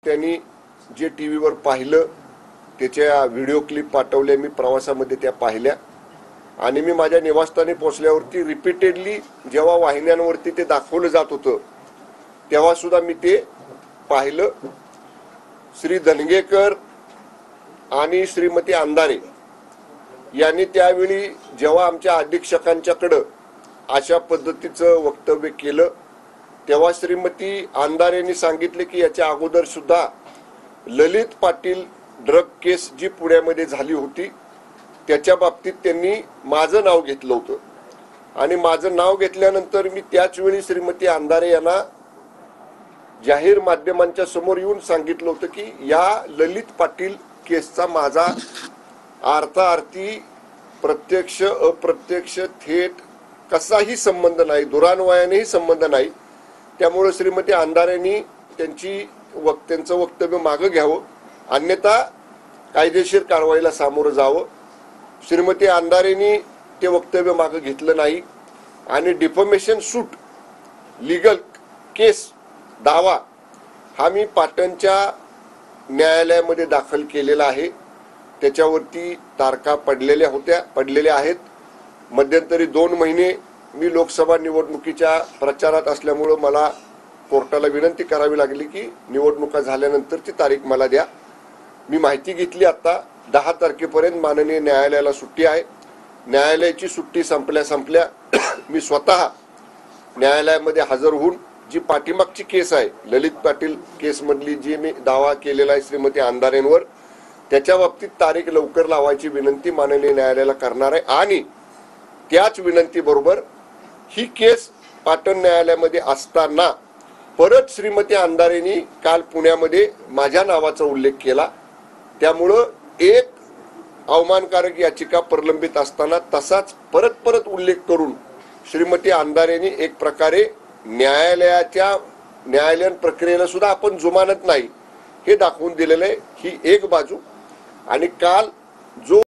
त्यांनी जे टीव्हीवर पाहिलं त्याच्या व्हिडिओ क्लिप पाठवल्या, मी प्रवासामध्ये त्या पाहिल्या आणि मी माझ्या निवासस्थानी पोहोचल्यावरती रिपीटेडली जेव्हा वाहिन्यांवरती ते दाखवलं जात होतं तेव्हा सुद्धा मी ते पाहिलं। श्री धनगेकर आणि श्रीमती अंधारे यांनी त्यावेळी जेव्हा आमच्या अधीक्षकांच्याकडे अशा पद्धतीचं वक्तव्य केलं तेव्हा श्रीमती अंधारेंनी सांगितले की याच्या अगोदर सुद्धा ललित पाटील ड्रग केस जी पुण्यामध्ये झाली होती त्याच्या बाबतीत त्यांनी माझं नाव घेतलं होतं आणि माझं नाव घेतल्यानंतर मी त्याच वेळी श्रीमती अंधारे यांना जाहीर माध्यमांच्या समोर येऊन सांगितलं होतं की या ललित पाटील केसचा माझा अर्थार्थी प्रत्यक्ष अप्रत्यक्ष थेट कसाही संबंध नाही, दुरान्वयानेही संबंध नाही। त्यामुळे श्रीमती अंधारेंनी त्यांचं वक्तव्य मागे घ्यावं, अन्यथा कायदेशीर कारवाईला सामोरं जावं। श्रीमती अंधारेंनी ते वक्तव्य मागे घेतलं नाही आणि डिफॉमेशन सूट लीगल केस दावा हा मी पाटणच्या न्यायालयामध्ये दाखल केलेला आहे। त्याच्यावरती तारखा पडलेल्या आहेत। मध्यंतरी 2 महिने मी लोकसभा निवडणुकीच्या प्रचारात असल्यामुळे मला कोर्टाला विनंती करावी लागली की निवडणुका झाल्यानंतरची तारीख मला द्या। मी माहिती घेतली, आता 10 तारखेपर्यंत माननीय न्यायालयाला सुट्टी आहे। न्यायालयाची सुट्टी संपल्या मी स्वतः न्यायालयामध्ये हजर होऊन जी पाठीमागची केस आहे ललित पाटील केस मधली जी मी दावा केलेला आहे श्रीमती अंधारेंवर, त्याच्या बाबतीत तारीख लवकर लावायची विनंती माननीय न्यायालयाला करणार आहे। आणि त्याच विनंती बरोबर ही केस पाटण न्यायालयामध्ये असताना परत श्रीमती अंधारेंनी काल पुण्यामध्ये माझ्या नावाचा उल्लेख केला। त्यामुळं एक अवमानकारक याचिका प्रलंबित असताना तसाच परत उल्लेख करून श्रीमती अंधारेंनी एक प्रकारे न्यायालयीन प्रक्रियेला सुद्धा आपण जुमानत नाही हे दाखवून दिलेलं आहे। ही एक बाजू। आणि काल जो